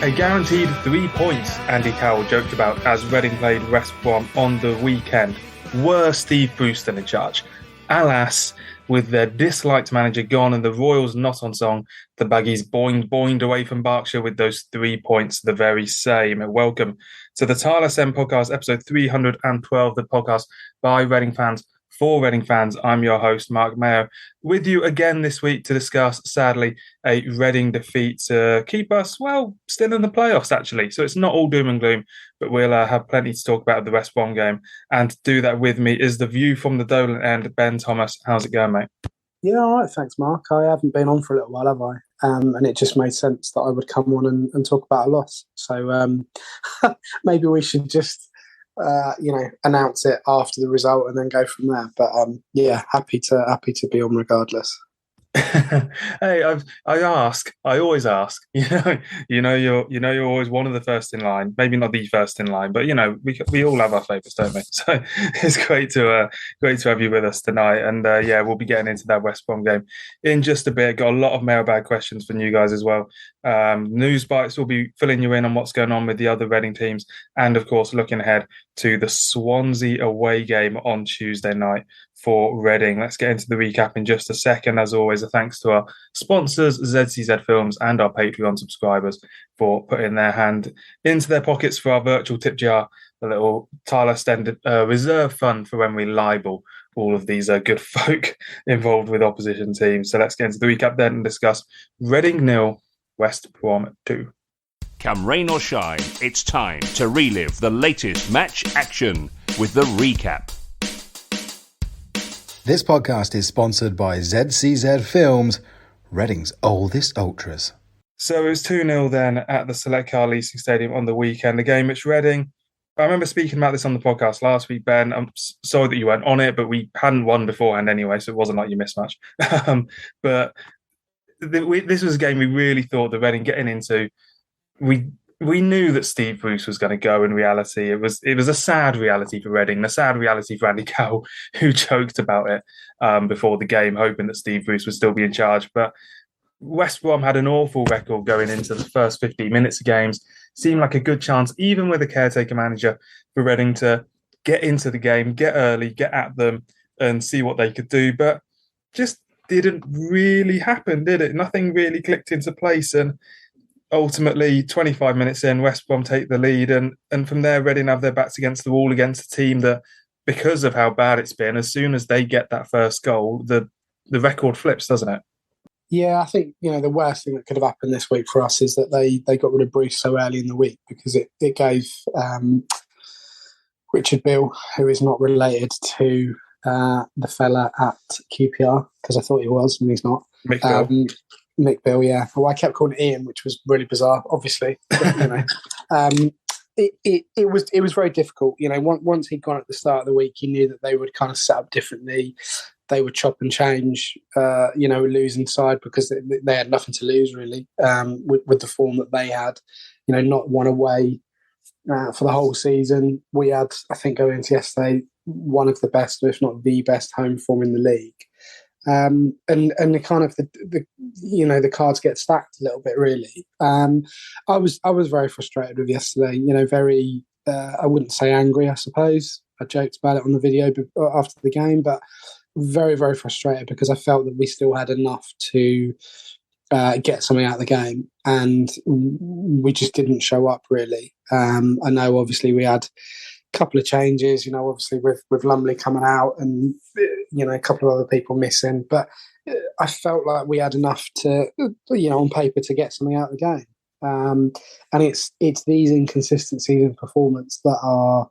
A guaranteed 3 points, Andy Carroll joked about as Reading played West Brom on the weekend. Were Steve Bruce still in charge? Alas, with their disliked manager gone and the Royals not on song, the Baggies boinged away from Berkshire with those 3 points, the very same. Welcome to the Tilehurst End Podcast, episode 312, the podcast by Reading fans for Reading fans. I'm your host, Marc Mayo, with you again this week to discuss, sadly, a Reading defeat to keep us, well, still in the playoffs, actually. So it's not all doom and gloom, but we'll have plenty to talk about at the West Brom game. And to do that with me is the view from the Dolan end, Ben Thomas. How's it going, mate? Yeah, all right, thanks, Marc. I haven't been on for a little while, have I? And it just made sense that I would come on and talk about a loss. So maybe we should just announce it after the result and then go from there. But yeah, happy to be on regardless. Hey, I always ask. You're always one of the first in line. Maybe not the first in line, but we all have our favourites, don't we? So it's great to have you with us tonight. And we'll be getting into that West Brom game in just a bit. Got a lot of mailbag questions from you guys as well. Newsbites will be filling you in on what's going on with the other Reading teams, and of course looking ahead to the Swansea away game on Tuesday night for Reading. Let's get into the recap in just a second. As always, a thanks to our sponsors, ZCZ Films, and our Patreon subscribers for putting their hand into their pockets for our virtual tip jar, the little Tilehurst End reserve fund for when we libel all of these good folk involved with opposition teams. So let's get into the recap then and discuss Reading 0, West Brom 2. Come rain or shine, it's time to relive the latest match action with the recap. This podcast is sponsored by ZCZ Films, Reading's oldest ultras. So it was 2-0 then at the Select Car Leasing Stadium on the weekend. The game which Reading, I remember speaking about this on the podcast last week, Ben. I'm sorry that you weren't on it, but we hadn't won beforehand anyway, so it wasn't like you missed much. But this was a game we really thought that Reading getting into. We knew that Steve Bruce was going to go. In reality, it was a sad reality for Reading, a sad reality for Andy Carroll, who joked about it before the game, hoping that Steve Bruce would still be in charge. But West Brom had an awful record going into the first 15 minutes of games. Seemed like a good chance, even with a caretaker manager, for Reading to get into the game, get early, get at them and see what they could do. But just didn't really happen, did it? Nothing really clicked into place. And ultimately, 25 minutes in, West Brom take the lead. And from there, Reading have their backs against the wall against a team that, because of how bad it's been, as soon as they get that first goal, the record flips, doesn't it? Yeah, I think, the worst thing that could have happened this week for us is that they got rid of Bruce so early in the week, because it gave Richard Beale, who is not related to the fella at QPR, because I thought he was, and he's not. Mick Beale, yeah. Well, I kept calling Ian, which was really bizarre, obviously. But, it was very difficult. Once he'd gone at the start of the week, you knew that they would kind of set up differently. They would chop and change, losing side, because they had nothing to lose, really, with the form that they had. Not one away for the whole season. We had, I think, going into yesterday, one of the best, if not the best, home form in the league. And the kind of the cards get stacked a little bit, really. I was very frustrated with yesterday. Very I wouldn't say angry, I suppose. I joked about it on the video after the game, but very, very frustrated, because I felt that we still had enough to get something out of the game, and we just didn't show up, really. I know, obviously, we had a couple of changes, obviously with Lumley coming out and, a couple of other people missing. But I felt like we had enough to, on paper, to get something out of the game. And it's these inconsistencies in performance that are,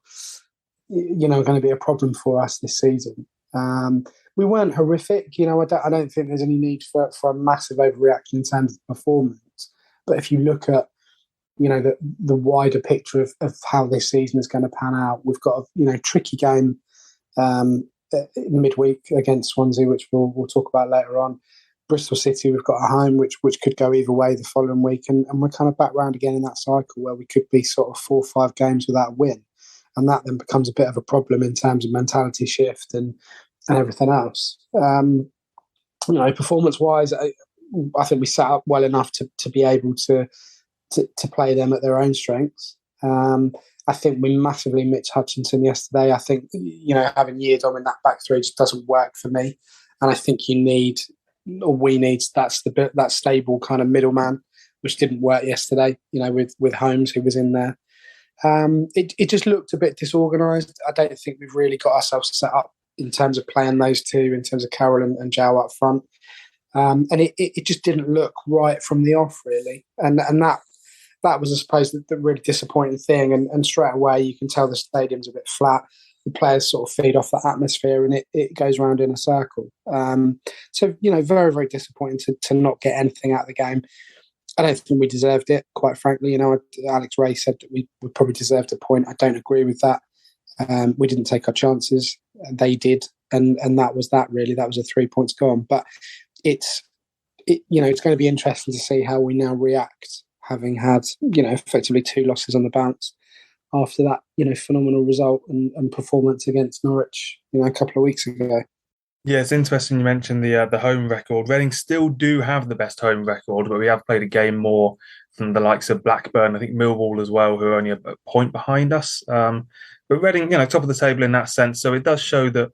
going to be a problem for us this season. We weren't horrific. I don't think there's any need for a massive overreaction in terms of performance. But if you look at, the wider picture of how this season is going to pan out, we've got a tricky game midweek against Swansea, which we'll talk about later on. Bristol City, we've got at home, which could go either way the following week, and we're kind of back round again in that cycle where we could be sort of 4 or 5 games without a win, and that then becomes a bit of a problem in terms of mentality shift and everything else. Performance-wise, I think we set up well enough to be able to to play them at their own strengths. I think we massively missed Hutchinson yesterday. I think, having Yeardom in that back three just doesn't work for me. And I think we need that stable kind of middleman, which didn't work yesterday, with Holmes, who was in there. It just looked a bit disorganised. I don't think we've really got ourselves set up in terms of playing those two, in terms of Carroll and Joe up front. And it just didn't look right from the off, really. And that was, I suppose, the really disappointing thing. And straight away, you can tell the stadium's a bit flat. The players sort of feed off that atmosphere, and it goes round in a circle. So, very, very disappointing to not get anything out of the game. I don't think we deserved it, quite frankly. Alex Ray said that we probably deserved a point. I don't agree with that. We didn't take our chances. They did. And that was that, really. That was a 3 points gone. But it's going to be interesting to see how we now react, having had, effectively 2 losses on the bounce after that, phenomenal result and performance against Norwich, a couple of weeks ago. Yeah, it's interesting you mentioned the home record. Reading still do have the best home record, but we have played a game more than the likes of Blackburn, I think Millwall as well, who are only a point behind us. But Reading, top of the table in that sense. So it does show that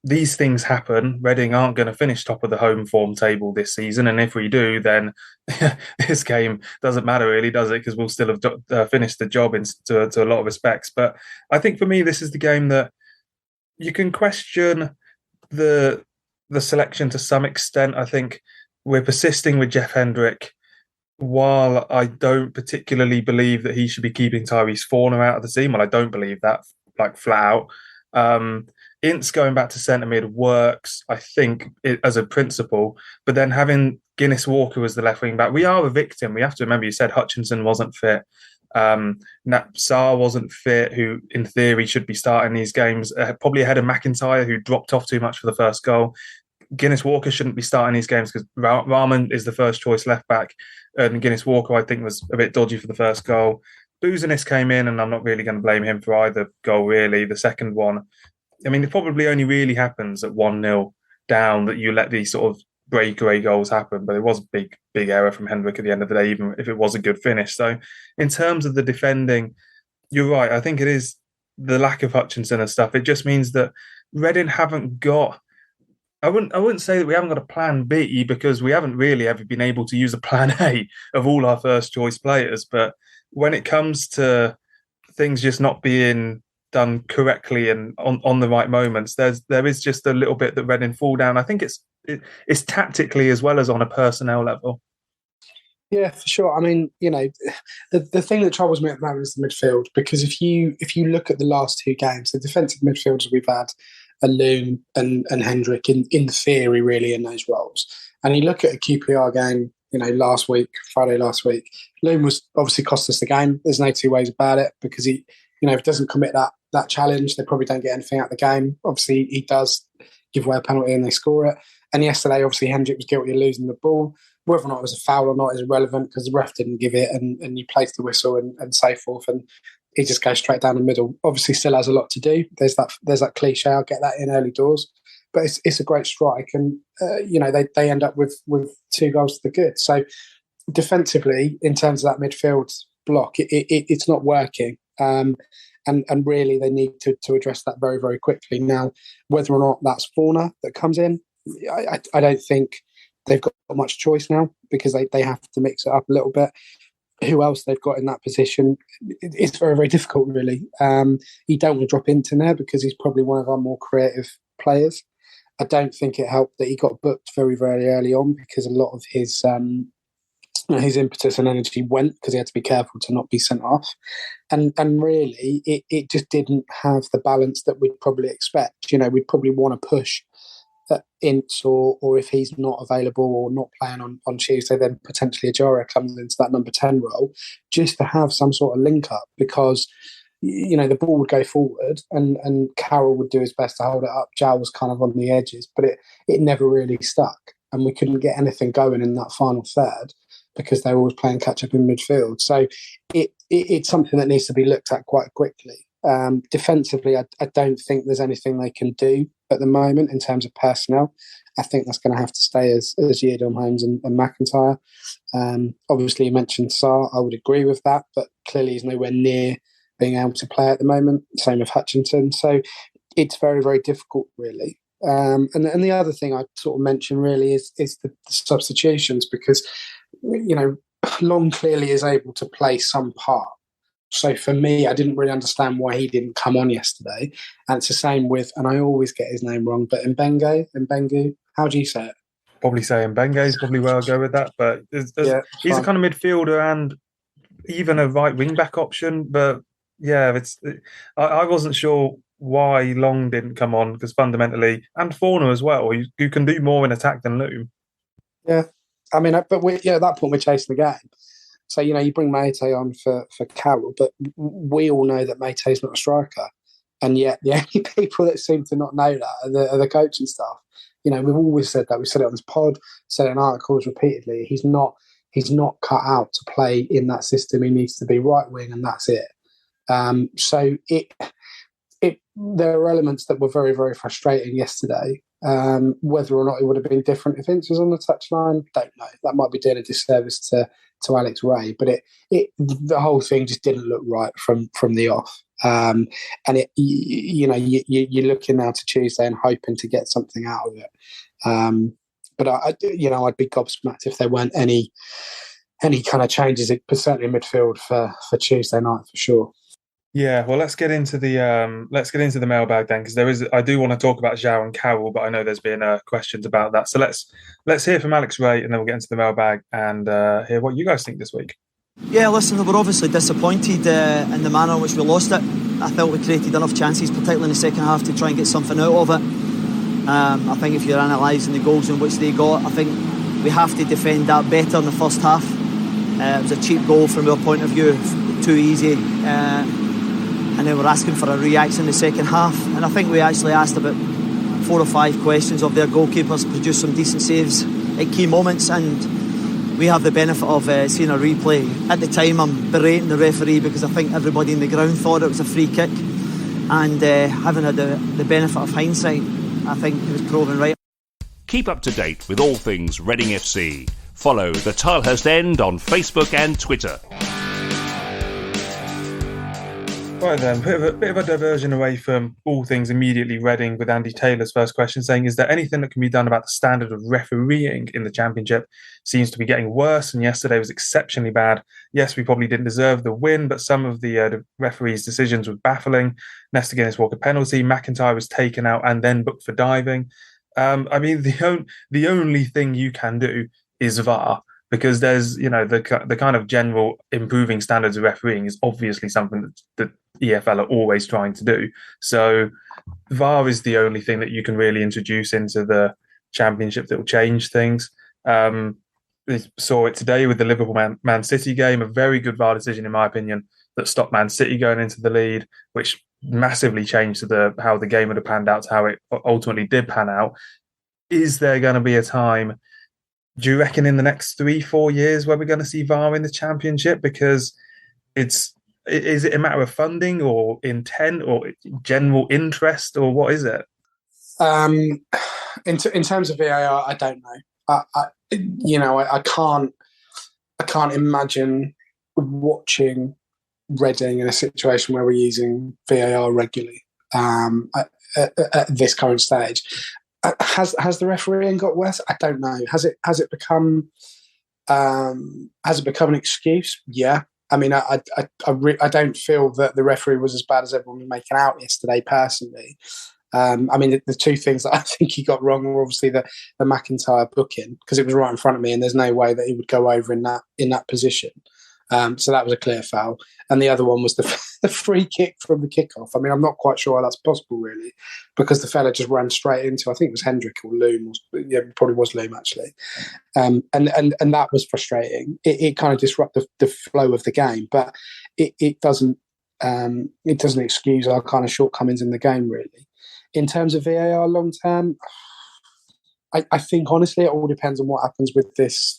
these things happen. Reading aren't going to finish top of the home form table this season. And if we do, then this game doesn't matter really, does it? Because we'll still have finished the job to a lot of respects. But I think for me, this is the game that you can question the selection to some extent. I think we're persisting with Jeff Hendrick, while I don't particularly believe that he should be keeping Tyrese Forner out of the team. Well, I don't believe that, like, flat out. Ince going back to centre mid works, I think, as a principle. But then having Guinness Walker as the left wing back, we are a victim. We have to remember, you said Hutchinson wasn't fit. Sarr wasn't fit, who in theory should be starting these games, probably ahead of McIntyre, who dropped off too much for the first goal. Guinness Walker shouldn't be starting these games because Rahman is the first choice left back, and Guinness Walker, I think, was a bit dodgy for the first goal. Buzanis came in, and I'm not really going to blame him for either goal, really. The second one, I mean, it probably only really happens at 1-0 down that you let these sort of breakaway goals happen, but it was a big error from Hendrick at the end of the day, even if it was a good finish. So in terms of the defending, you're right. I think it is the lack of Hutchinson and stuff. It just means that Reading haven't got, I wouldn't say that we haven't got a plan B, because we haven't really ever been able to use a plan A of all our first choice players. But when it comes to things just not being done correctly and on the right moments, there is just a little bit that Reading fall down. I think it's tactically as well as on a personnel level. Yeah, for sure. I mean, the thing that troubles me at the moment is the midfield, because if you look at the last 2 games, the defensive midfielders we've had are Loom and Hendrick in theory, really, in those roles. And you look at a QPR game, Friday last week, Loom was obviously cost us the game. There's no two ways about it, because he, if he doesn't commit that challenge, they probably don't get anything out of the game. Obviously, he does give away a penalty and they score it. And yesterday, obviously, Hendrick was guilty of losing the ball. Whether or not it was a foul or not is irrelevant, because the ref didn't give it, and you placed the whistle and so forth, and he just goes straight down the middle. Obviously, still has a lot to do. There's that cliche, I'll get that in early doors, but it's a great strike, and they end up with 2 goals to the good. So defensively, in terms of that midfield block, it's not working, and really they need to address that very, very quickly. Now, whether or not that's Forner that comes in, I don't think they've got much choice now, because they have to mix it up a little bit. Who else they've got in that position? It's very, very difficult, really. You don't want to drop into there, because he's probably one of our more creative players. I don't think it helped that he got booked very, very early on, because a lot of his impetus and energy went, because he had to be careful to not be sent off. And really, it just didn't have the balance that we'd probably expect. We'd probably want to push Ince, or if he's not available or not playing on Tuesday, then potentially Ajara comes into that number 10 role, just to have some sort of link up, because the ball would go forward and Carroll would do his best to hold it up. Jao was kind of on the edges, but it never really stuck, and we couldn't get anything going in that final third, because they were always playing catch up in midfield. So it's something that needs to be looked at quite quickly. Defensively, I don't think there's anything they can do at the moment in terms of personnel. I think that's going to have to stay as Yiadom, Holmes and McIntyre. Obviously, you mentioned Sarr. I would agree with that, but clearly he's nowhere near being able to play at the moment. Same with Hutchinson. So it's very, very difficult, really. And the other thing I'd sort of mention really is the substitutions, because, Long clearly is able to play some part. So for me, I didn't really understand why he didn't come on yesterday. And it's the same with, and I always get his name wrong, but Mbengu, how do you say it? Probably say Mbengue is probably where I'll go with that. But he's a kind of midfielder and even a right wing back option. But yeah, I wasn't sure why Long didn't come on, because fundamentally, and Forner as well, you can do more in attack than Loom. Yeah, I mean, but at that point we're chasing the game. So, you bring Mate on for Carroll, but we all know that Mate's not a striker. And yet the only people that seem to not know that are the coaching staff. We've always said that. We've said it on this pod, said it in articles repeatedly. He's not cut out to play in that system. He needs to be right wing, and that's it. So there are elements that were very, very frustrating yesterday. Whether or not it would have been different if Ince was on the touchline, don't know. That might be doing a disservice to Alex Ray, but the whole thing just didn't look right from the off. And you're looking now to Tuesday and hoping to get something out of it. But I'd be gobsmacked if there weren't any kind of changes, certainly in midfield for Tuesday night for sure. Yeah, well, let's get into the mailbag then, because I do want to talk about Zhao and Carroll, but I know there's been questions about that. So let's hear from Alex Ray, and then we'll get into the mailbag and hear what you guys think this week. Yeah, listen, we're obviously disappointed in the manner in which we lost it. I felt we created enough chances, particularly in the second half, to try and get something out of it. I think if you're analysing the goals in which they got, I think we have to defend that better in the first half. It was a cheap goal from our point of view, too easy. And then we're asking for a reaction in the second half. And I think we actually asked about 4 or 5 questions of their goalkeepers, produced some decent saves at key moments, and we have the benefit of seeing a replay. At the time, I'm berating the referee because I think everybody in the ground thought it was a free kick, and having had the benefit of hindsight, I think he was proven right. Keep up to date with all things Reading FC. Follow the Tilehurst End on Facebook and Twitter. Right then, bit of a diversion away from all things immediately Reading, with Andy Taylor's first question saying, is there anything that can be done about the standard of refereeing in the Championship? Seems to be getting worse, and yesterday was exceptionally bad. Yes, we probably didn't deserve the win, but some of the referees' decisions were baffling. Nesta Guinness-Walker penalty, McIntyre was taken out and then booked for diving. I mean, the only thing you can do is VAR, because there's, the kind of general improving standards of refereeing is obviously something that EFL are always trying to do. So VAR is the only thing that you can really introduce into the Championship that will change things. We saw it today with the Liverpool Man City game, a very good VAR decision, in my opinion, that stopped Man City going into the lead, which massively changed how the game would have panned out to how it ultimately did pan out. Is there going to be a time, do you reckon, in the next 3-4 years where we're going to see VAR in the Championship? Because is it a matter of funding or intent or general interest, or what is it? In terms of VAR, I don't know. I can't imagine watching Reading in a situation where we're using VAR regularly at this current stage. Has the refereeing got worse? I don't know. Has it become an excuse? Yeah. I mean, I don't feel that the referee was as bad as everyone was making out yesterday, personally. I mean, the 2 things that I think he got wrong were obviously the McIntyre booking, because it was right in front of me and there's no way that he would go over in that position. So that was a clear foul. And the other one was the free kick from the kickoff. I mean, I'm not quite sure how that's possible, really, because the fella just ran straight into, I think it was Hendrick or Loom. Yeah, it probably was Loom, actually. And that was frustrating. It kind of disrupted the flow of the game, but it doesn't excuse our kind of shortcomings in the game, really. In terms of VAR long term, I think, honestly, it all depends on what happens with this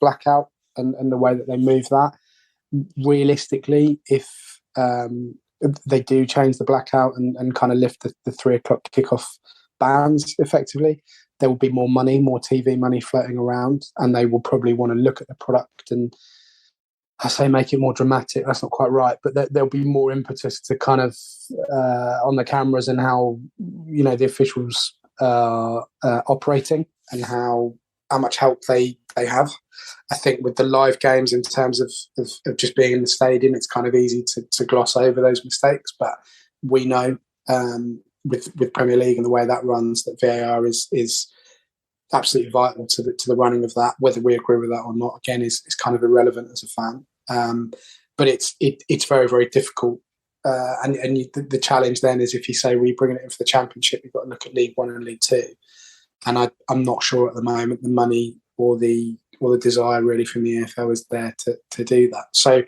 blackout and the way that they move that. Realistically, if they do change the blackout and kind of lift the 3 o'clock kickoff bans effectively, there will be more money, more TV money floating around, and they will probably want to look at the product and, I say, make it more dramatic. That's not quite right, but there'll be more impetus to kind of on the cameras and how, you know, the officials operating and how much help they have. I think with the live games, in terms of just being in the stadium, it's kind of easy to gloss over those mistakes. But we know with Premier League and the way that runs, that VAR is absolutely vital to the running of that. Whether we agree with that or not, again, is kind of irrelevant as a fan. But it's very, very difficult. And the challenge then is, if you say we're bringing it in for the Championship, you've got to look at League One and League Two. And I'm not sure at the moment the money or the desire really from the EFL is there to do that. So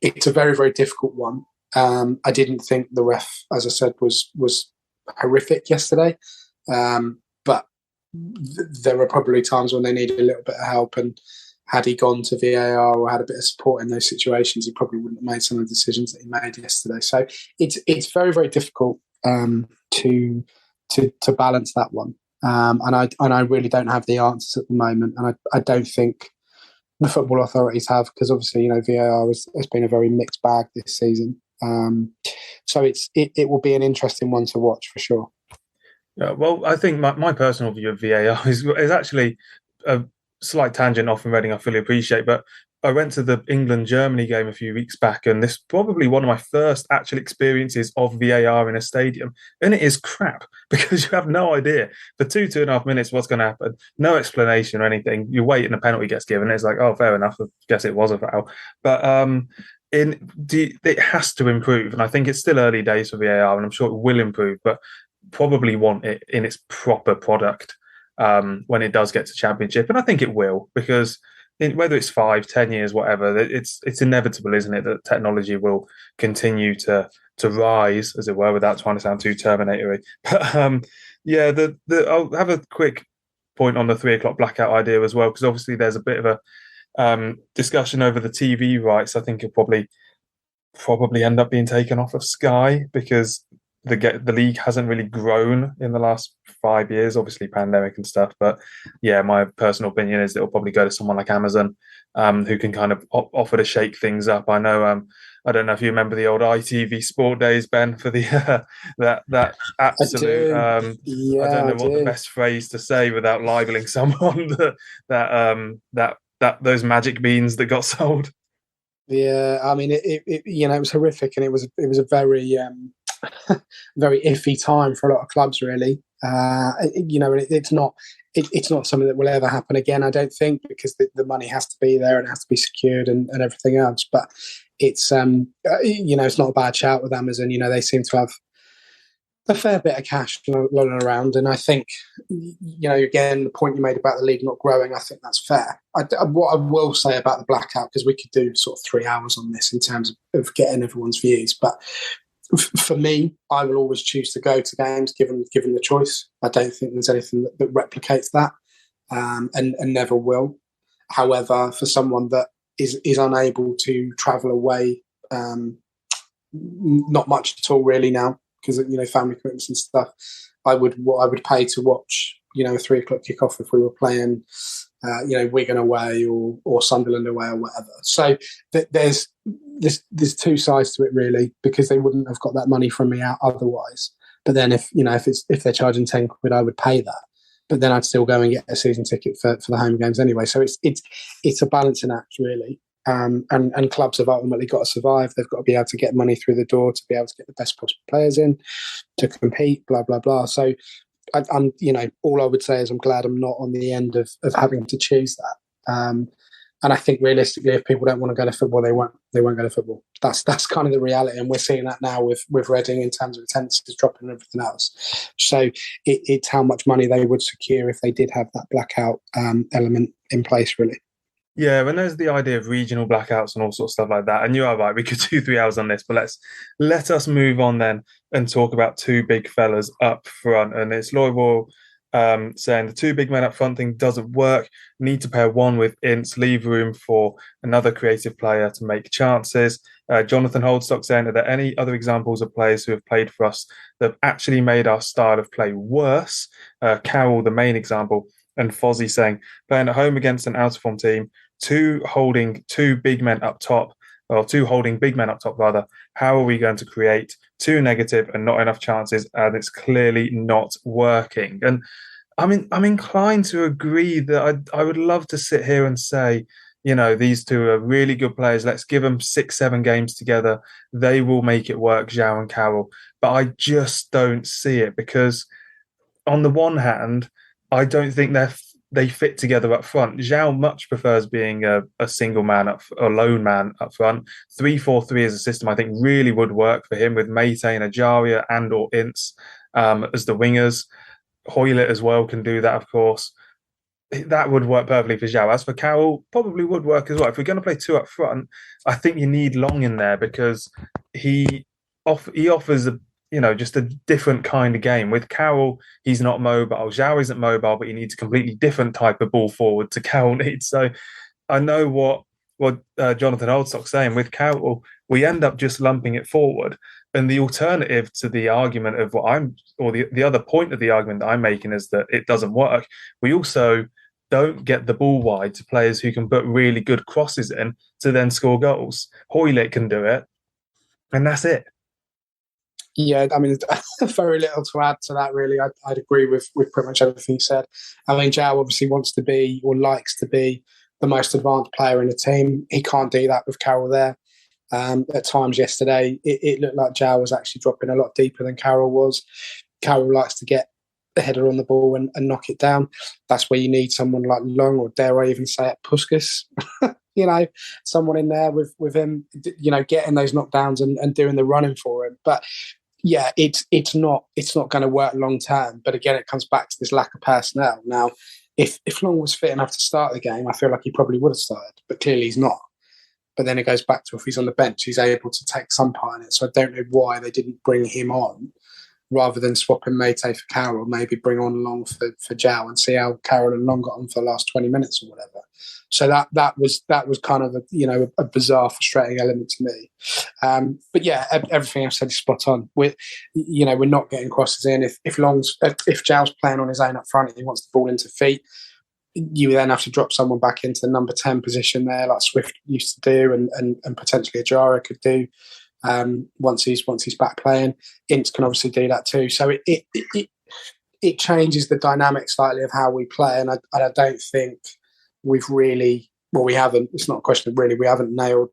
it's a very, very difficult one. I didn't think the ref, as I said, was horrific yesterday. But there were probably times when they needed a little bit of help, and had he gone to VAR or had a bit of support in those situations, he probably wouldn't have made some of the decisions that he made yesterday. So it's very, very difficult to balance that one. And I really don't have the answers at the moment, and I don't think the football authorities have, because obviously, you know, VAR has been a very mixed bag this season. So it will be an interesting one to watch for sure. Yeah, well, I think my personal view of VAR is actually a slight tangent off from Reading, I fully appreciate, but I went to the England-Germany game a few weeks back, and this is probably one of my first actual experiences of VAR in a stadium, and it is crap, because you have no idea for 2.5 minutes what's going to happen, no explanation or anything. You wait and a penalty gets given, it's like, oh, fair enough, I guess it was a foul. But it has to improve, and I think it's still early days for VAR, and I'm sure it will improve, but probably want it in its proper product when it does get to Championship, and I think it will, because whether it's 5-10 years, whatever, it's inevitable, isn't it, that technology will continue to rise, as it were, without trying to sound too Terminatory. But I'll have a quick point on the 3 o'clock blackout idea as well, because obviously there's a bit of a discussion over the TV rights. I think it'll probably end up being taken off of Sky, because the league hasn't really grown in the last 5 years, obviously pandemic and stuff. But yeah, my personal opinion is that it'll probably go to someone like Amazon, who can kind of offer to shake things up. I know, I don't know if you remember the old ITV Sport days, Ben, for the that absolute. I don't know what the best phrase to say without libeling someone. that those magic beans that got sold. Yeah, I mean, it was horrific, and it was a very very iffy time for a lot of clubs, really. It's not something that will ever happen again, I don't think, because the money has to be there and it has to be secured and everything else. But it's it's not a bad shout with Amazon. You know, they seem to have a fair bit of cash rolling around, and I think, again, the point you made about the league not growing, I think that's fair. What I will say about the blackout, because we could do sort of 3 hours on this in terms of getting everyone's views, but for me, I will always choose to go to games given the choice. I don't think there's anything that replicates that, and never will. However, for someone that is unable to travel away, not much at all really now, because family commitments and stuff, I would pay to watch a 3 o'clock kickoff if we were playing Wigan away or Sunderland away or whatever. So there's two sides to it, really, because they wouldn't have got that money from me out otherwise. But then if they're charging £10, I would pay that. But then I'd still go and get a season ticket for the home games anyway. So it's a balancing act, really. And clubs have ultimately got to survive. They've got to be able to get money through the door to be able to get the best possible players in to compete. Blah blah blah. So I'm all I would say is I'm glad I'm not on the end of having to choose that. And I think realistically, if people don't want to go to football, they won't go to football. That's kind of the reality, and we're seeing that now with Reading in terms of attendances dropping and everything else. So it's how much money they would secure if they did have that blackout element in place, really. Yeah, when there's the idea of regional blackouts and all sorts of stuff like that, and you are right, we could do 3 hours on this, but let us move on then and talk about two big fellas up front, and it's Lloyd Royal saying the two big men up front thing doesn't work. Need to pair one with Ince, leave room for another creative player to make chances. Jonathan Holdstock saying, are there any other examples of players who have played for us that have actually made our style of play worse? Carroll, the main example. And Fozzie saying, playing at home against an out-of-form team, two holding big men up top, rather. How are we going to create two negative and not enough chances? And it's clearly not working. And I'm inclined to agree that I would love to sit here and say, these two are really good players. Let's give them 6-7 games together. They will make it work, João and Carroll. But I just don't see it because on the one hand, I don't think they fit together up front. João much prefers being a single man a lone man up front. 3-4-3 as a system I think really would work for him with Mate and Ajaria and or Ince as the wingers. Hoylett as well can do that, of course. That would work perfectly for João. As for Carroll, probably would work as well. If we're going to play two up front, I think you need Long in there because he offers just a different kind of game. With Carroll, he's not mobile. João isn't mobile, but he needs a completely different type of ball forward to Carroll needs. So I know what Jonathan Holdstock's saying. With Carroll, we end up just lumping it forward. And the alternative to the argument of the other point of the argument that I'm making is that it doesn't work. We also don't get the ball wide to players who can put really good crosses in to then score goals. Hoylett can do it, and that's it. Yeah, I mean, very little to add to that, really. I'd agree with pretty much everything you said. I mean, João obviously wants to be or likes to be the most advanced player in the team. He can't do that with Carroll there. At times yesterday, it looked like João was actually dropping a lot deeper than Carroll was. Carroll likes to get the header on the ball and knock it down. That's where you need someone like Long, or dare I even say it, Puskas. Someone in there with him, getting those knockdowns and doing the running for him. But yeah, it's not going to work long term. But again, it comes back to this lack of personnel. Now, if Long was fit enough to start the game, I feel like he probably would have started, but clearly he's not. But then it goes back to if he's on the bench, he's able to take some part in it. So I don't know why they didn't bring him on rather than swapping Mate for Carroll. Maybe bring on Long for João and see how Carroll and Long got on for the last 20 minutes or whatever. So that was kind of a bizarre, frustrating element to me. But yeah, everything I've said is spot on. We're not getting crosses in. If João's playing on his own up front and he wants the ball into feet, you then have to drop someone back into the number 10 position there, like Swift used to do, and potentially Ajaria could do once he's back playing. Ince can obviously do that too. So it changes the dynamic slightly of how we play, and I don't think we've really, we haven't. It's not a question of really, we haven't nailed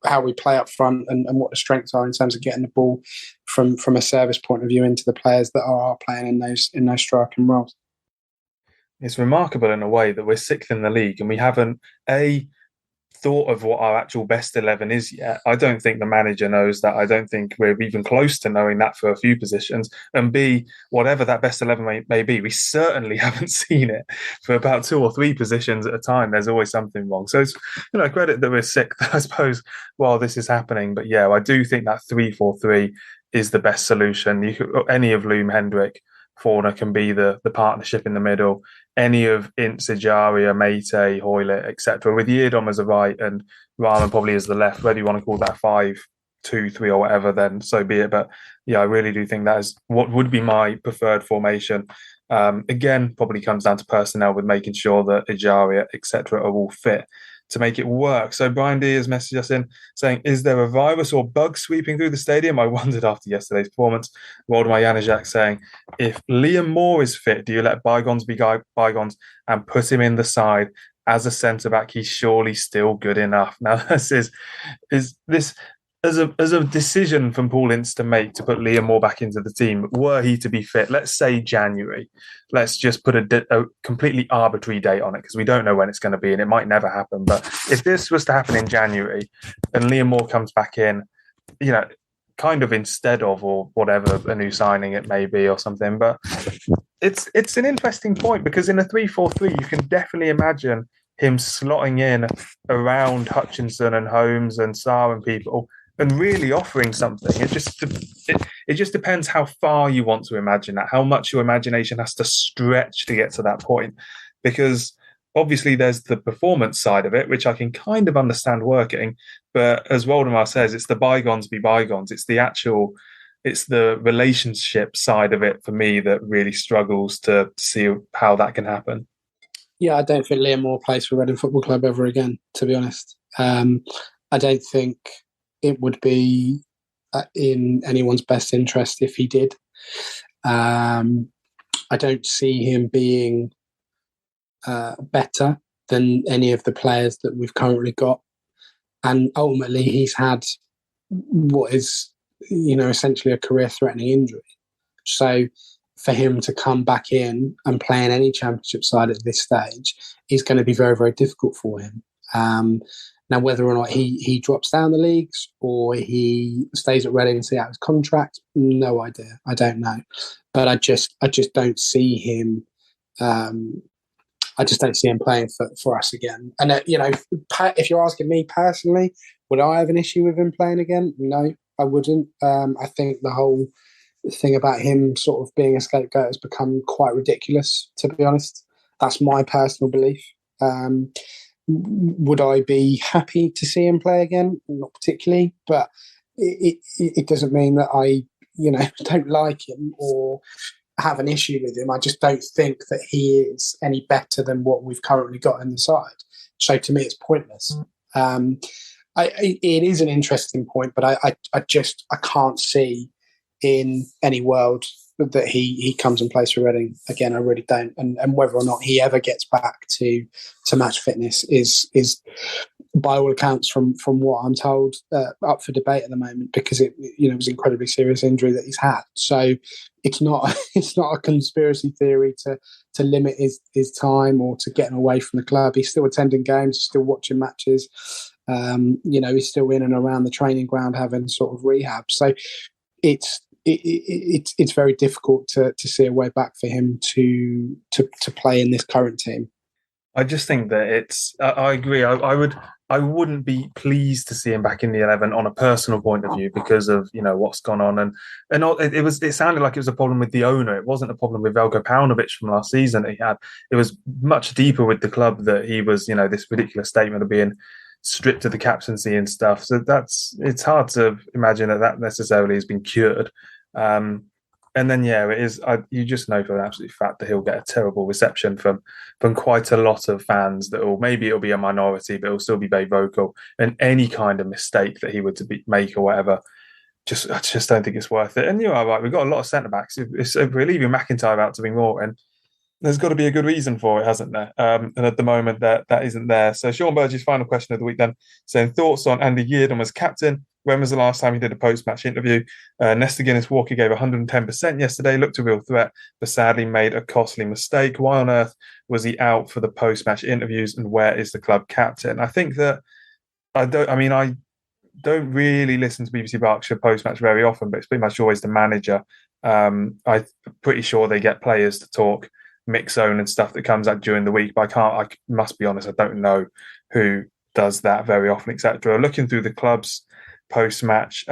how we play up front and what the strengths are in terms of getting the ball from a service point of view into the players that are playing in those striking roles. It's remarkable in a way that we're sixth in the league and we haven't thought of what our actual best 11 is yet. I don't think the manager knows that. I don't think we're even close to knowing that for a few positions. And B, whatever that best 11 may be, we certainly haven't seen it for about 2 or 3 positions at a time. There's always something wrong. So it's credit that we're sixth, I suppose, while this is happening. But yeah, I do think that 3-4-3 is the best solution. Any of Loom, Hendrick, Forner can be the partnership in the middle. Any of Ince, Ajaria, Mate, Hoylett, etc. With Yiadom as a right and Rahman probably as the left, whether you want to call that 5-2-3 or whatever, then so be it. But yeah, I really do think that is what would be my preferred formation. Again, probably comes down to personnel with making sure that Ajaria, etc. are all fit to make it work. So Brian D has messaged us in saying, is there a virus or bug sweeping through the stadium? I wondered after yesterday's performance. Waldemar Januzak saying, if Liam Moore is fit, do you let bygones be bygones and put him in the side as a centre-back? He's surely still good enough. Now, this is this as a decision from Paul Ince to make to put Liam Moore back into the team, were he to be fit, let's say January, let's just put a completely arbitrary date on it because we don't know when it's going to be and it might never happen. But if this was to happen in January and Liam Moore comes back in, kind of instead of or whatever, a new signing it may be or something. But it's an interesting point because in a 3-4-3, you can definitely imagine him slotting in around Hutchinson and Holmes and Sarr and people and really offering something. It just depends how far you want to imagine that, how much your imagination has to stretch to get to that point. Because obviously there's the performance side of it, which I can kind of understand working. But as Waldemar says, it's the bygones be bygones. It's the relationship side of it for me that really struggles to see how that can happen. Yeah, I don't think Liam Moore plays for Reading Football Club ever again, to be honest. I don't think it would be in anyone's best interest if he did. I don't see him being better than any of the players that we've currently got. And ultimately, he's had what is, essentially a career-threatening injury. So for him to come back in and play in any championship side at this stage is going to be very, very difficult for him. Now, whether or not he drops down the leagues or he stays at Reading and see out his contract, no idea. I don't know. But I just don't see him. I just don't see him playing for us again. And if you're asking me personally, would I have an issue with him playing again? No, I wouldn't. I think the whole thing about him sort of being a scapegoat has become quite ridiculous, to be honest. That's my personal belief. Would I be happy to see him play again? Not particularly, but it doesn't mean that I, don't like him or have an issue with him. I just don't think that he is any better than what we've currently got in the side. So to me, it's pointless. It is an interesting point, but I can't see in any world that he comes and plays for Reading again. I really don't. And whether or not he ever gets back to match fitness is by all accounts, from what I'm told, up for debate at the moment, because it was an incredibly serious injury that he's had. So it's not a conspiracy theory to limit his time or to get him away from the club. He's still attending games, still watching matches. He's still in and around the training ground having sort of rehab. So it's very difficult to see a way back for him to play in this current team. I just think that I agree. I wouldn't be pleased to see him back in the 11 on a personal point of view because of what's gone on, and it sounded like it was a problem with the owner. It wasn't a problem with Veljko Paunovic from last season that he had. It was much deeper with the club that he was this ridiculous statement of being stripped of the captaincy and stuff. So it's hard to imagine that necessarily has been cured. And then, it is. You just know for an absolute fact that he'll get a terrible reception from quite a lot of fans. Maybe it'll be a minority, but it'll still be very vocal. And any kind of mistake that he would make or whatever, I just don't think it's worth it. And you are right. We've got a lot of centre backs. If we're leaving McIntyre out to be more, and there's got to be a good reason for it, hasn't there? And at the moment, that isn't there. So Sean Burgess' final question of the week then, saying thoughts on Andy Yiadom as captain. When was the last time he did a post-match interview? Nesta Guinness-Walker gave 110% yesterday, looked a real threat, but sadly made a costly mistake. Why on earth was he out for the post-match interviews, and where is the club captain? I think that I don't really listen to BBC Berkshire post-match very often, but it's pretty much always the manager. I'm pretty sure they get players to talk mix zone and stuff that comes out during the week, but I must be honest, I don't know who does that very often, etc. Looking through the club's post-match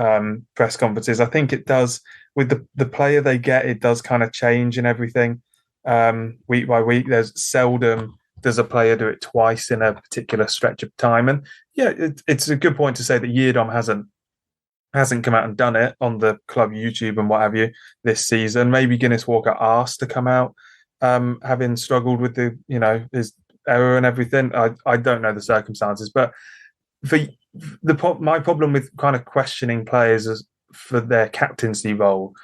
press conferences, I think it does, with the player they get, it does kind of change and everything week by week. There's seldom does a player do it twice in a particular stretch of time. And it's a good point to say that Yiadom hasn't come out and done it on the club YouTube and what have you this season. Maybe Guinness-Walker asked to come out, having struggled with his error and everything. I don't know the circumstances, but my problem with kind of questioning players for their captaincy role,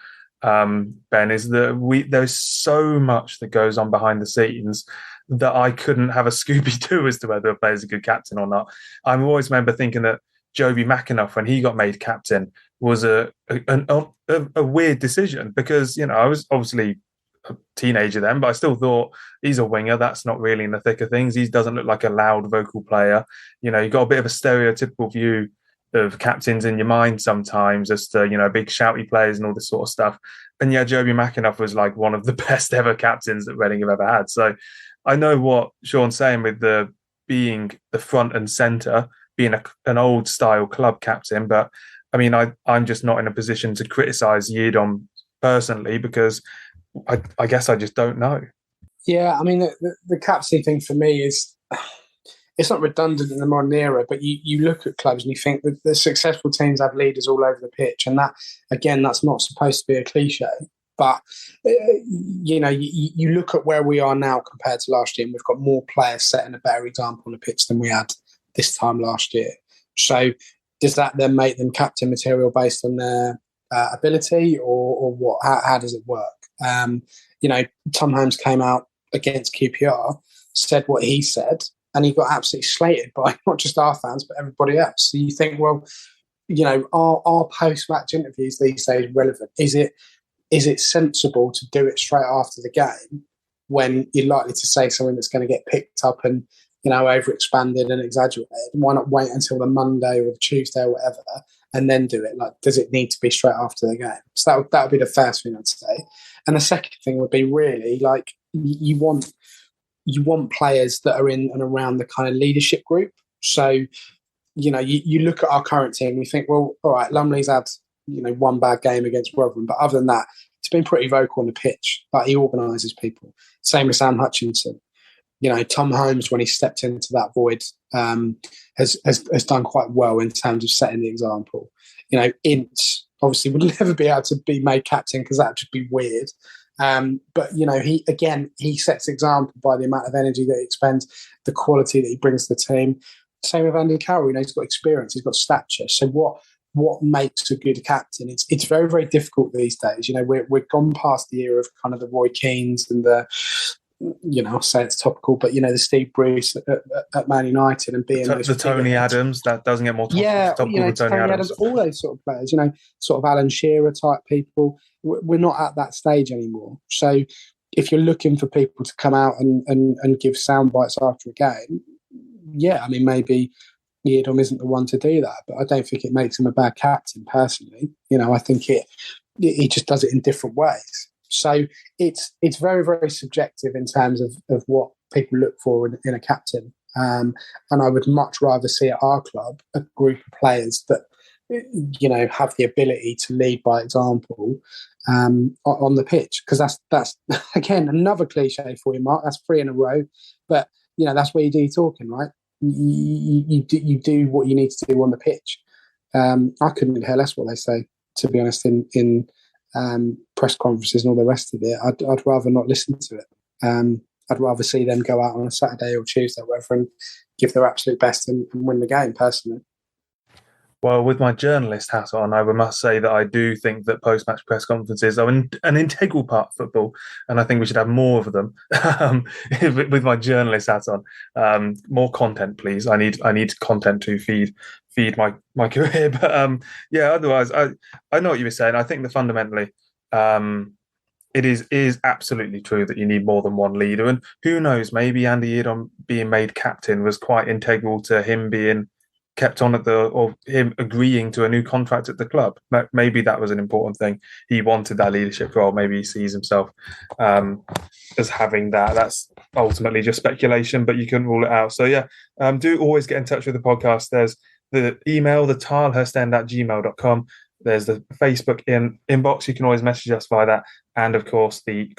Ben, is that there's so much that goes on behind the scenes that I couldn't have a Scooby-Doo as to whether a player's a good captain or not. I always remember thinking that Joby McAnuff, when he got made captain, was a weird decision because I was obviously a teenager then, but I still thought he's a winger. That's not really in the thick of things. He doesn't look like a loud vocal player. You got a bit of a stereotypical view of captains in your mind sometimes as to, big shouty players and all this sort of stuff. And Joby McAnuff was like one of the best ever captains that Reading have ever had. So I know what Sean's saying with being the front and centre, being an old style club captain, but I'm just not in a position to criticise Yiadom personally because I guess I just don't know. Yeah, I mean, the captaincy thing for me is, it's not redundant in the modern era, but you look at clubs and you think that the successful teams have leaders all over the pitch. And that, again, that's not supposed to be a cliche. But, you look at where we are now compared to last year, and we've got more players setting a better example on the pitch than we had this time last year. So does that then make them captain material based on their ability or what? How does it work? Tom Holmes came out against QPR, said what he said, and he got absolutely slated by not just our fans, but everybody else. So you think, well, are post-match interviews these days relevant? Is it sensible to do it straight after the game when you're likely to say something that's going to get picked up and, overexpanded and exaggerated? Why not wait until the Monday or the Tuesday or whatever and then do it? Like, does it need to be straight after the game? So that would be the first thing I'd say. And the second thing would be really, like, you want players that are in and around the kind of leadership group. So, you look at our current team, you think, well, all right, Lumley's had, one bad game against Rotherham, but other than that, he's been pretty vocal on the pitch. Like, he organises people. Same with Sam Hutchinson. Tom Holmes, when he stepped into that void, has done quite well in terms of setting the example. Ince obviously would never be able to be made captain because that would just be weird. But he sets example by the amount of energy that he expends, the quality that he brings to the team. Same with Andy Carroll. He's got experience, he's got stature. So what makes a good captain? It's very, very difficult these days. We're gone past the era of kind of the Roy Keanes and the, I'll say it's topical, but the Steve Bruce at Man United and being the Tony Adams, that doesn't get more topical than Tony Adams. All those sort of players, sort of Alan Shearer type people. We're not at that stage anymore. So if you're looking for people to come out and give sound bites after a game, maybe Yiadom isn't the one to do that, but I don't think it makes him a bad captain personally. I think he just does it in different ways. So it's very, very subjective in terms of what people look for in a captain. And I would much rather see at our club a group of players that, have the ability to lead by example on the pitch. Because that's again, another cliche for you, Mark. That's 3 in a row. But, that's where you do your talking, right? You do what you need to do on the pitch. I couldn't care less what they say, to be honest, in press conferences and all the rest of it. I'd rather not listen to it. I'd rather see them go out on a Saturday or Tuesday or whatever and give their absolute best and win the game, personally. Well, with my journalist hat on, I must say that I do think that post-match press conferences are an integral part of football, and I think we should have more of them. With my journalist hat on, more content, please. I need content to feed my career. But otherwise, I know what you were saying. I think that fundamentally, it is absolutely true that you need more than one leader, and who knows, maybe Andy Yiadom being made captain was quite integral to him being kept on or him agreeing to a new contract at the club. Maybe that was an important thing. He wanted that leadership role. Maybe he sees himself as having that. That's ultimately just speculation, but you couldn't rule it out. So do always get in touch with the podcast. There's the email, the tilehurstend@gmail.com. There's the Facebook inbox. You can always message us via that. And of course, the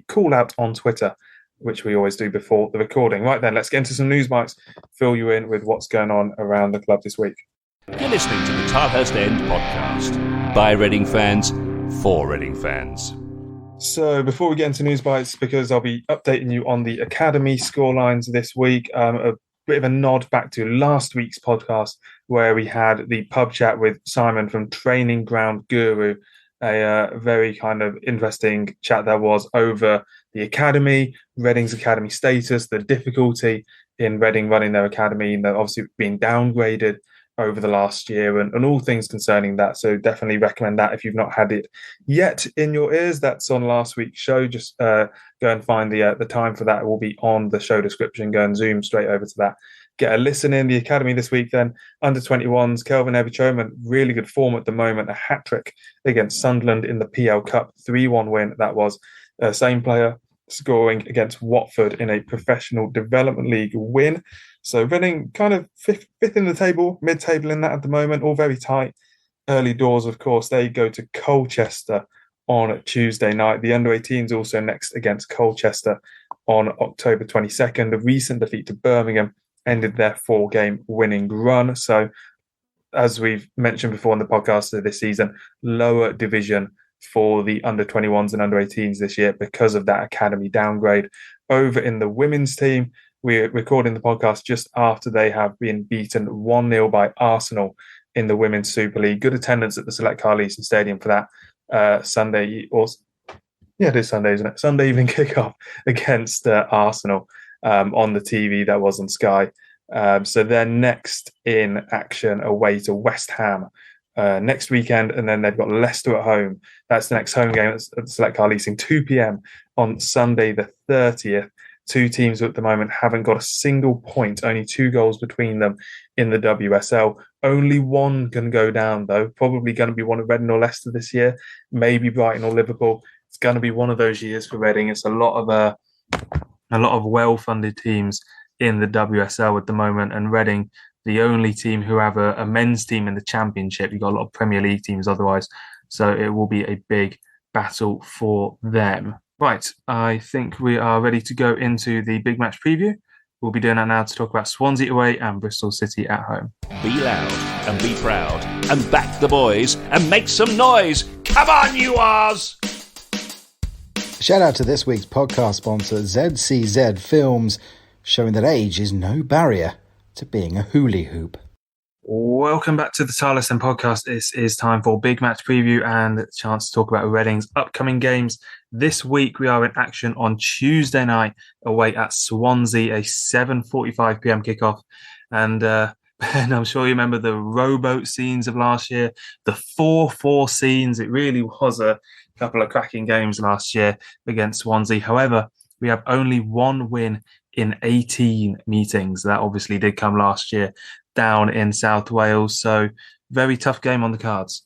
call out on Twitter, which we always do before the recording. Right then, let's get into some news bites, fill you in with what's going on around the club this week. You're listening to the Tilehurst End Podcast by Reading fans for Reading fans. So before we get into news bites, because I'll be updating you on the academy scorelines this week, a bit of a nod back to last week's podcast where we had the pub chat with Simon from Training Ground Guru, a very kind of interesting chat that was over the academy, Reading's academy status, the difficulty in Reading running their academy, and they're obviously being downgraded over the last year and all things concerning that. So definitely recommend that if you've not had it yet in your ears. That's on last week's show. Just go and find the time for that. It will be on the show description. Go and zoom straight over to that. Get a listen in. The academy this week then, under 21s, Kelvin Ebichoman, really good form at the moment, a hat-trick against Sunderland in the PL Cup, 3-1 win. That was same player scoring against Watford in a professional development league win. So Reading kind of fifth in the table, mid-table in that at the moment, all very tight. early doors, of course, they go to Colchester on Tuesday night. The under-18s also next against Colchester on October 22nd. The recent defeat to Birmingham ended their 4-game winning run. So, as we've mentioned before in the podcast this season, lower division for the under-21s and under-18s this year because of that academy downgrade. Over in the women's team, we're recording the podcast just after they have been beaten 1-0 by Arsenal in the Women's Super League. Good attendance at the Select Car Leasing Stadium for that Sunday, it is Sunday, isn't it? Sunday evening kickoff against Arsenal on the TV that was on Sky. So they're next in action away to West Ham next weekend, and then they've got Leicester at home. That's the next home game at the Select Car Leasing, 2 p.m. on Sunday the 30th. Two teams at the moment haven't got a single point, only 2 goals between them in the WSL. Only one can go down, though. Probably going to be one of Reading or Leicester this year, maybe Brighton or Liverpool. It's going to be one of those years for Reading. It's a lot of well-funded teams in the WSL at the moment, and Reading, the only team who have a men's team in the Championship. You've got a lot of Premier League teams otherwise, so it will be a big battle for them. Right, I think we are ready to go into the big match preview. We'll be doing that now to talk about Swansea away and Bristol City at home. Be loud and be proud and back the boys and make some noise. Come on, you Rs! Shout out to this week's podcast sponsor, ZCZ Films, showing that age is no barrier to being a hula hoop. Welcome back to the Tilehurst End Podcast. This is time for big match preview and a chance to talk about Reading's upcoming games. This week we are in action on Tuesday night away at Swansea, a 7:45 p.m. kickoff. And Ben, I'm sure you remember the rowboat scenes of last year, the 4-4 scenes. It really was a couple of cracking games last year against Swansea. However, we have only one win in 18 meetings. That obviously did come last year down in South Wales. So very tough game on the cards.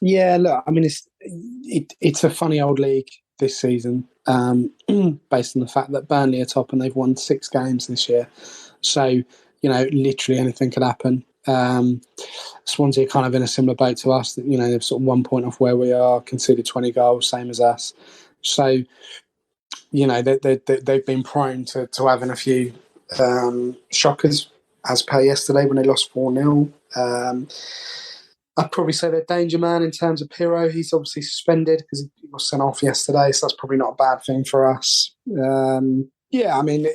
Yeah, look, I mean, it's a funny old league this season, based on the fact that Burnley are top and they've won 6 games this year. So, literally anything could happen. Swansea are kind of in a similar boat to us. That they've sort of 1 point off where we are, conceded 20 goals, same as us. So, they've been prone to having a few shockers, as per yesterday when they lost 4-0. I'd probably say they're danger man in terms of Pirro. He's obviously suspended because he was sent off yesterday, so that's probably not a bad thing for us. I mean,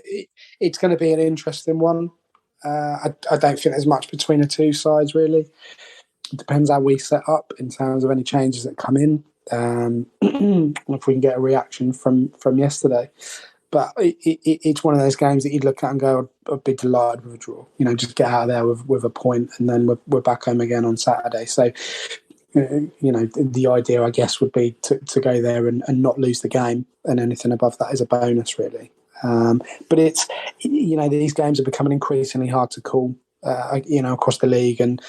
it's going to be an interesting one. I don't think there's much between the two sides, really. It depends how we set up in terms of any changes that come in. If we can get a reaction from yesterday. But it's one of those games that you'd look at and go, I'd be delighted with a draw. Just get out of there with a point, and then we're back home again on Saturday. So, the idea, I guess, would be to go there and not lose the game, and anything above that is a bonus, really. But it's, these games are becoming increasingly hard to call, across the league, and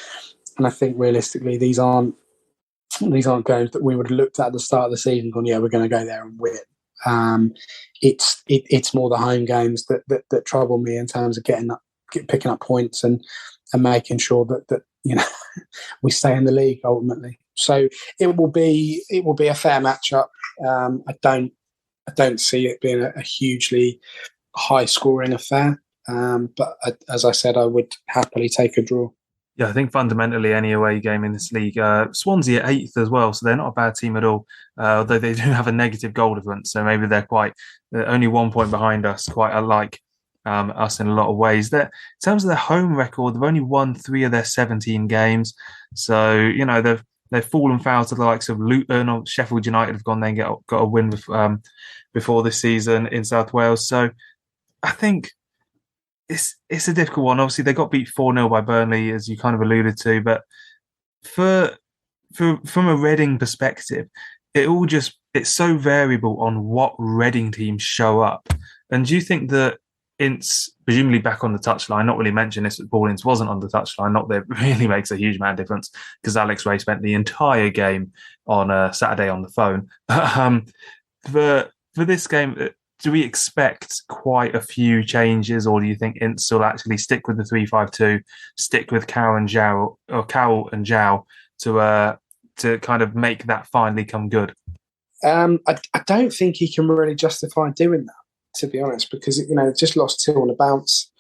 I think realistically these aren't games that we would have looked at the start of the season and gone, yeah, we're going to go there and win. It's more the home games that trouble me in terms of picking up points and making sure that we stay in the league ultimately. So it will be a fair matchup. I don't see it being a hugely high scoring affair. But as I said, I would happily take a draw. Yeah, I think fundamentally any away game in this league, Swansea at 8th as well, so they're not a bad team at all, although they do have a negative goal difference, so maybe they're only 1 point behind us, quite unlike us in a lot of ways. In terms of their home record, they've only won 3 of their 17 games, so they've fallen foul to the likes of Luton or Sheffield United have gone there and got a win before this season in South Wales. So I think it's a difficult one. Obviously, they got beat 4-0 by Burnley, as you kind of alluded to. But from a Reading perspective, it's so variable on what Reading teams show up. And do you think that Ince, presumably back on the touchline, not really mentioned this, but Paul Ince wasn't on the touchline, not that it really makes a huge amount of difference because Alex Ray spent the entire game on Saturday on the phone. For this game, do we expect quite a few changes, or do you think Ince will actually stick with the 3-5-2, stick with Carroll and Zhao to kind of make that finally come good? I don't think he can really justify doing that, to be honest, because just lost 2 on the bounce.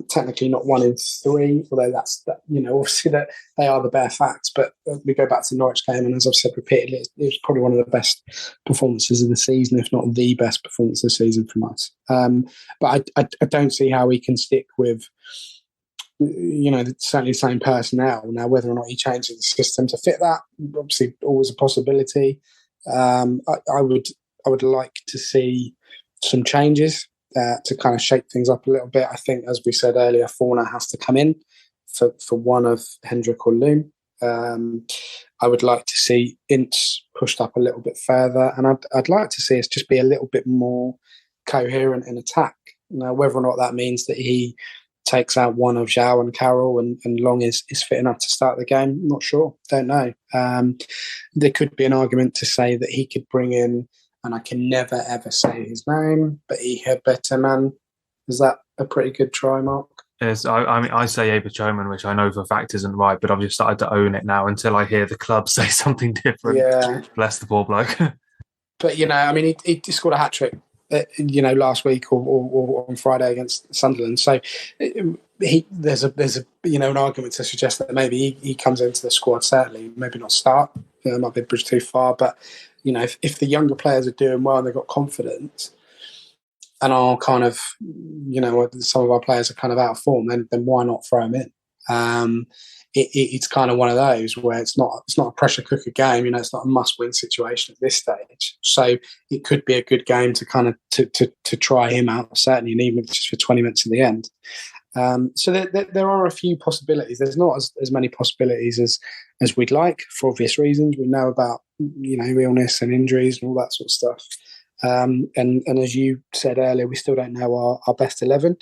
Technically not 1 in 3, although obviously that they are the bare facts. But we go back to the Norwich game, and as I've said repeatedly, it was probably one of the best performances of the season, if not the best performance of the season from us. But I don't see how he can stick with certainly the same personnel. Now, whether or not he changes the system to fit that, obviously always a possibility. I would like to see some changes to kind of shake things up a little bit. I think, as we said earlier, Forner has to come in for one of Hendrick or Loom. I would like to see Ince pushed up a little bit further, and I'd like to see us just be a little bit more coherent in attack. Now, whether or not that means that he takes out one of Zhao and Carroll and Long is fit enough to start the game, I'm not sure. Don't know. There could be an argument to say that he could bring in, and I can never ever say his name, but Beterman. Is that a pretty good try, Mark? Yes, I say Aberchoman, which I know for a fact isn't right, but I've just started to own it now until I hear the club say something different. Yeah. Bless the poor bloke. But, he scored a hat-trick, last week or on Friday against Sunderland. So there's an argument to suggest that maybe he comes into the squad, certainly, maybe not start. It might be a bridge too far, but if the younger players are doing well and they've got confidence and are kind of, some of our players are kind of out of form, then why not throw them in? It's kind of one of those where it's not a pressure cooker game. It's not a must-win situation at this stage. So it could be a good game to kind of to try him out, certainly, and even just for 20 minutes in the end. So there are a few possibilities. There's not as many possibilities as we'd like, for obvious reasons. We know about illness and injuries and all that sort of stuff. And as you said earlier, we still don't know our best 11.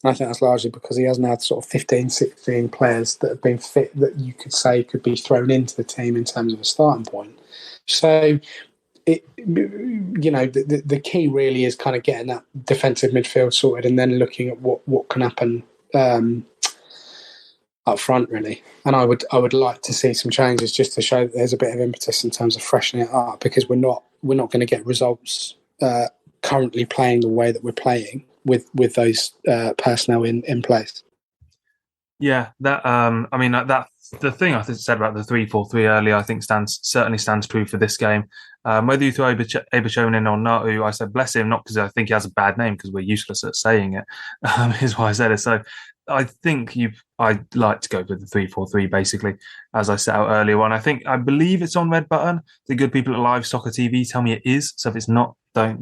And I think that's largely because he hasn't had sort of 15, 16 players that have been fit that you could say could be thrown into the team in terms of a starting point. So the key really is kind of getting that defensive midfield sorted and then looking at what can happen up front, really. And I would like to see some changes just to show that there's a bit of impetus in terms of freshening it up, because we're not going to get results currently playing the way that we're playing with those personnel in place. Yeah, that the thing I said about the 3-4-3 earlier, I think certainly stands true for this game. Whether you throw Aberchoman in or not, who I said bless him, not because I think he has a bad name, because we're useless at saying it, is why I said it. So I think I'd like to go with the 3-4-3, basically, as I set out earlier on. I believe it's on Red Button. The good people at Live Soccer TV tell me it is. So if it's not, don't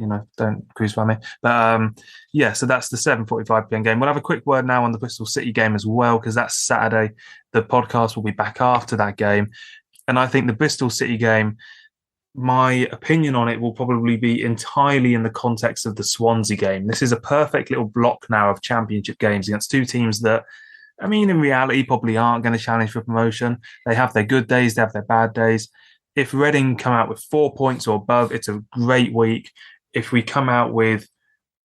crucify me. But so that's the 7:45 p.m. game. We'll have a quick word now on the Bristol City game as well, because that's Saturday. The podcast will be back after that game. And I think the Bristol City game, my opinion on it will probably be entirely in the context of the Swansea game. This is a perfect little block now of championship games against two teams that, in reality, probably aren't going to challenge for promotion. They have their good days, they have their bad days. If Reading come out with 4 points or above, it's a great week. If we come out with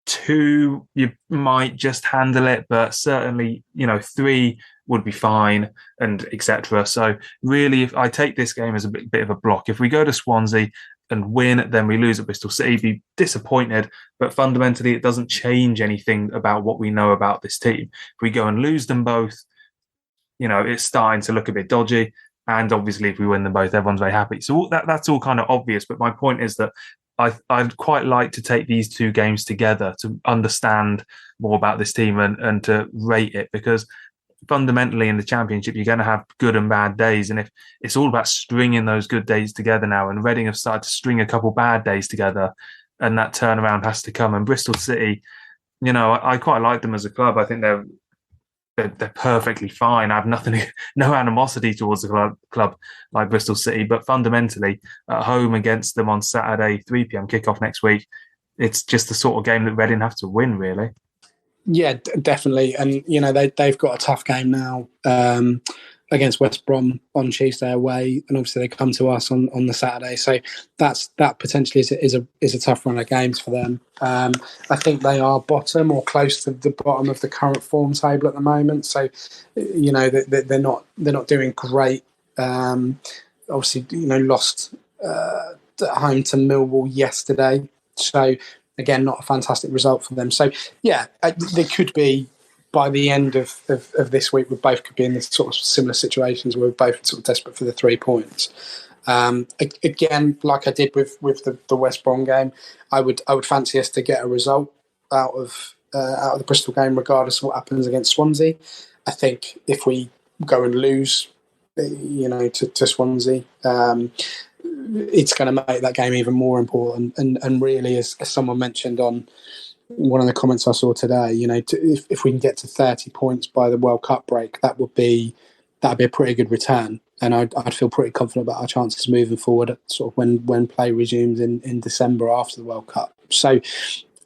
2, you might just handle it, but certainly, 3 would be fine, and etc. So really, if I take this game as a bit of a block, if we go to Swansea and win, then we lose at Bristol City, be disappointed, but fundamentally it doesn't change anything about what we know about this team. If we go and lose them both, it's starting to look a bit dodgy, and obviously if we win them both, everyone's very happy. So that's all kind of obvious, but my point is that I'd quite like to take these 2 games together to understand more about this team and to rate it, because fundamentally in the Championship, you're going to have good and bad days. And if it's all about stringing those good days together now, and Reading have started to string a couple bad days together, and that turnaround has to come. And Bristol City, I quite like them as a club. I think they're perfectly fine. I have no animosity towards a club like Bristol City, but fundamentally at home against them on Saturday, 3 p.m. kickoff next week, it's just the sort of game that Reading have to win, really. Yeah, definitely. And, they've got a tough game now against West Brom on Tuesday away, and obviously they come to us on the Saturday. So that potentially is a tough run of games for them. I think they are bottom or close to the bottom of the current form table at the moment. So they're not doing great. Obviously, lost at home to Millwall yesterday. So again, not a fantastic result for them. So yeah, they could be. By the end of this week, we both could be in this sort of similar situations where we're both sort of desperate for the 3 points. Again, like I did with the West Brom game, I would fancy us to get a result out of the Bristol game, regardless of what happens against Swansea. I think if we go and lose, to Swansea, it's going to make that game even more important. And really, as someone mentioned on one of the comments I saw today, if we can get to 30 points by the World Cup break, that'd be a pretty good return, and I'd feel pretty confident about our chances moving forward. Sort of when play resumes in December after the World Cup. So,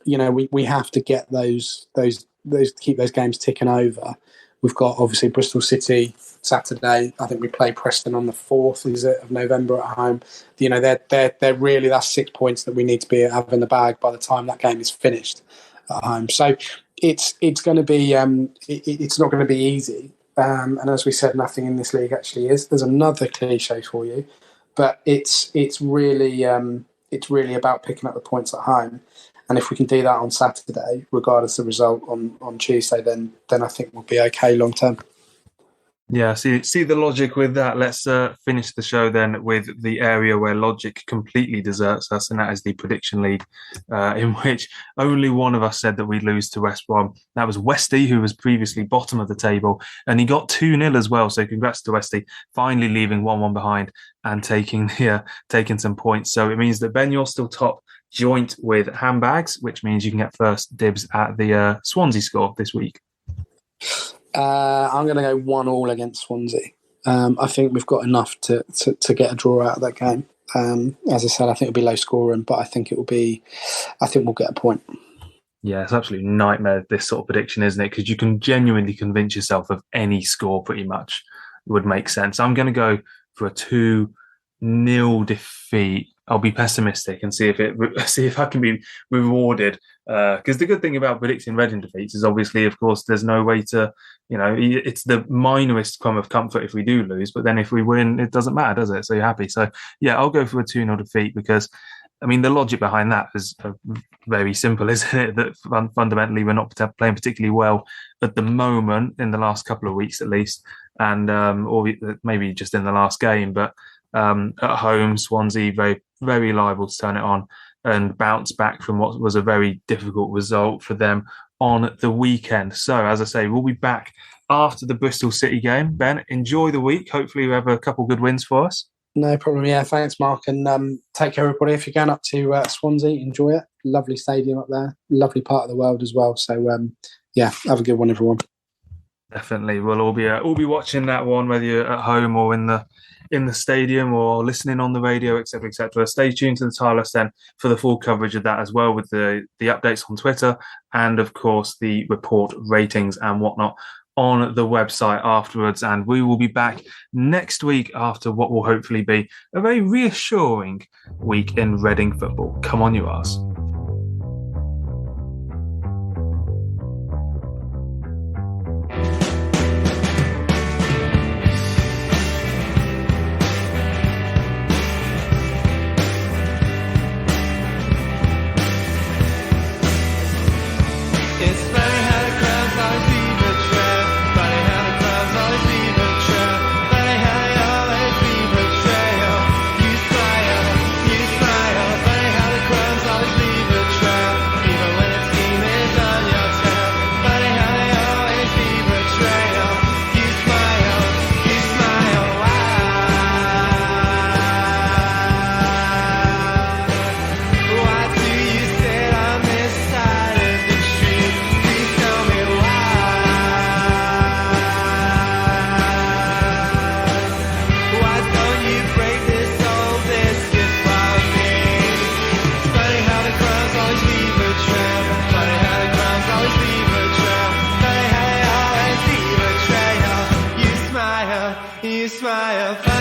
we have to get those keep those games ticking over. We've got obviously Bristol City Saturday. I think we play Preston on the 4th of November at home. They're really, that's 6 points that we need to have in the bag by the time that game is finished at home. So it's going to be it's not going to be easy. And as we said, nothing in this league actually is. There's another cliche for you, but it's really about picking up the points at home. And if we can do that on Saturday, regardless of the result on Tuesday, then I think we'll be okay long term. Yeah, see the logic with that. Let's finish the show then with the area where logic completely deserts us, and that is the prediction league, in which only one of us said that we'd lose to West Brom. That was Westy, who was previously bottom of the table, and he got 2-0 as well. So congrats to Westy, finally leaving 1-1 behind and taking some points. So it means that Ben, you're still top, joint with Handbags, which means you can get first dibs at the Swansea score this week. I'm going to go 1-1 against Swansea. I think we've got enough to get a draw out of that game. As I said, I think it'll be low scoring, but I think we'll get a point. Yeah, it's absolutely nightmare, this sort of prediction, isn't it? Because you can genuinely convince yourself of any score pretty much would make sense. I'm going to go for a 2-0 defeat. I'll be pessimistic and see if I can be rewarded. Because the good thing about predicting Reading defeats is obviously, of course, there's no way to, it's the minorest crumb of comfort if we do lose. But then if we win, it doesn't matter, does it? So you're happy. So yeah, I'll go for a 2-0 defeat because, I mean, the logic behind that is very simple, isn't it? That fundamentally we're not playing particularly well at the moment, in the last couple of weeks at least, and or maybe just in the last game. But at home, Swansea very, very liable to turn it on and bounce back from what was a very difficult result for them on the weekend. So, as I say, we'll be back after the Bristol City game. Ben, enjoy the week. Hopefully we have a couple good wins for us. No problem. Yeah, thanks, Mark. And take care, everybody. If you're going up to Swansea, enjoy it. Lovely stadium up there. Lovely part of the world as well. So, yeah, have a good one, everyone. Definitely. We'll all be watching that one, whether you're at home or in the stadium or listening on the radio, etc., etc. Stay tuned to the Tilehurst End for the full coverage of that as well, with the updates on Twitter and, of course, the report ratings and whatnot on the website afterwards. And we will be back next week after what will hopefully be a very reassuring week in Reading football. Come on, you arse. I was try a